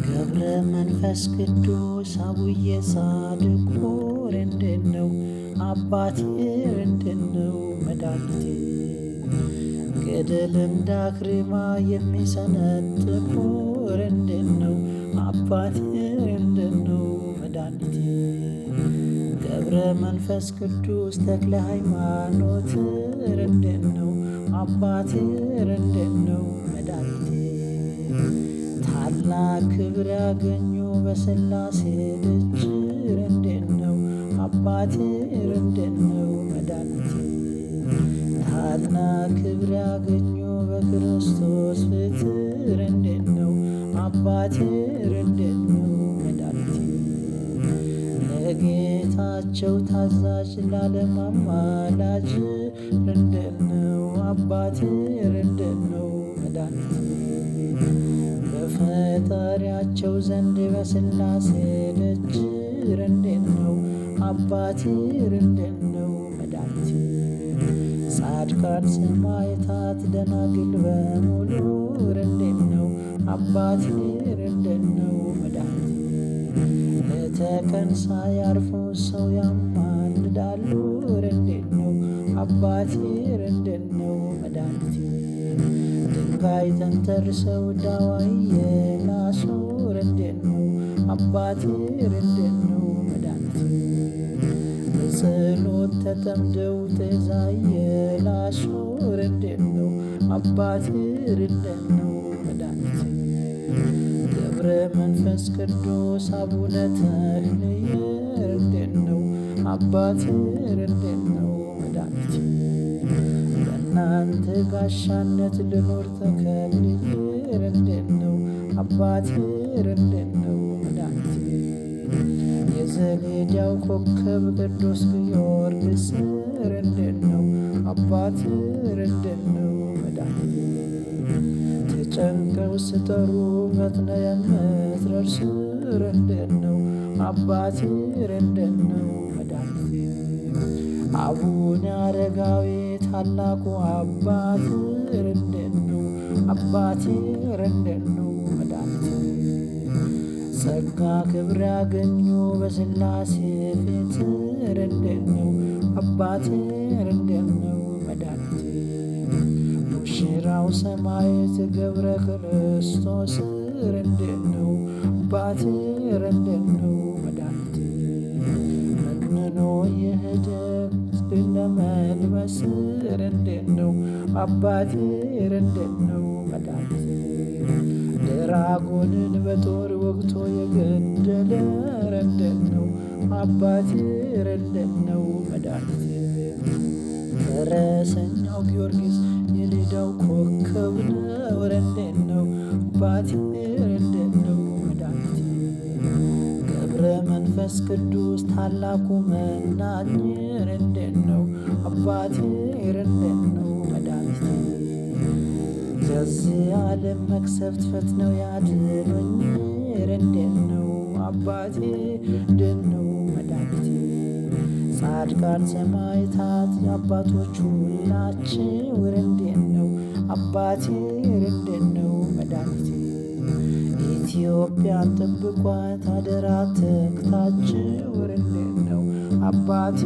ገብረ መንፈስ ቅዱስ አቡዬ ጻድቁ ረንደነው አባቴ ረንደነው መድኃኒቴ ገደል እንዳክርማ የሚሰነጥቁ ረንደነው አባቴ ረንደነው መድኃኒቴ ገብረ መንፈስ ቅዱስ ተክለ ሃይማኖት ረንደነው አባቴ ረንደነው መድኃኒቴ ታላቅ ክብር ያገኙ በሥላሴ ደጅ ረንደነው አባቴ ረንደነው መድኃኒቴ ታላቅ ክብር ያገኙ በክርስቶስ ፊት ረንደነው አባቴ ረንደነው መድኃኒቴ ለጌታቸው ታዛዥ ለዓለም አማላጅ ረንደነው አባቴ ረንደነው መድኃኒቴ በፈጣሪያቸው ዘንድ በሥላሴ ደጅ ረንደነው አባቴ ረንደነው መድኃኒቴ ጻድቃን ሰማዕታት ደናግል በሙሉ ረንደነው አባቴ ረንደነው መድኃኒቴ ለተቀን ሳያርፉ ሰው ያማልዳሉ ረንደነው አባቴ ረንደነው መድኃኒቴ ድንጋይ ተንተርሰው ዳዋይ የላሱ ረንደነው አባቴ ረንደነው መድኃኒቴ በጸሎት ተጠምደው ጤዛ የላሱ ረንደነው አባቴ ረንደነው መድኃኒቴ ገብረ መንፈስ ቅዱስ አቡነ ተክልየ ረንደነው አባቴ ረንደነው መድኃኒቴ በእናንተ ጋሻነት ልኖር ተከልዬ ረንደነው አባቴ ረንደነው መድኃኒቴ የዘሌዳው ኮከብ ቅዱስ ጊዮርጊስ ረንደነው አባቴ ረንደነው መድኃኒቴ ተጨንቀው ስጠሩ ፈጥነ የምትደርስ ረንደነው አባቴ ረንደነው መድኃኒቴ አቡነ አረጋዊ ታላቁ አባት ረንደነው አባቴ ረንደነው መድኃኒቴ ጸጋ ክብር ያገኙ በሥላሴ ፊት ረንደነው አባቴ ረንደነው መድኃኒቴ ሙሽራው ሰማዕት ገብረ ክርስቶስ ረንደነው አባቴ ረንደነው መድኃኒቴ መንኖ የህደት ለመልበስ ረንደነው አባቴ ረንደነው መድኃኒቴ ድራጎንን በጦር ወግቶ የገደለ ረንደነው አባቴ ረንደነው መድኃኒቴ ፈረሰኛው ጊዮርጊስ የሌዳው ኮከብ ነው ረንደነው አባቴ ረንደነው መድኃኒቴ ገብረ መንፈስ ቅዱስ ታላቁ መናኝ ረንደነው አባቴ ረንደነው መድኃኒቴ ከዚህ ዓለም መቅሰፍት ፈጥነው ያድኑኝ ረንደነው አባቴ ረንደነው መድኃኒቴ ጻድቃን ሰማዕታት አባቶች ሁላችሁ ረንደነው አባቴ ረንደነው መድኃኒቴ ኢትዮጵያን ጠብቋት አደራ ተግታችሁ ረንደነው አባቴ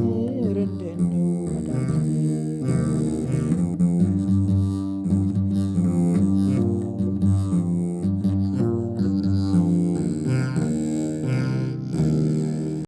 ረንደነው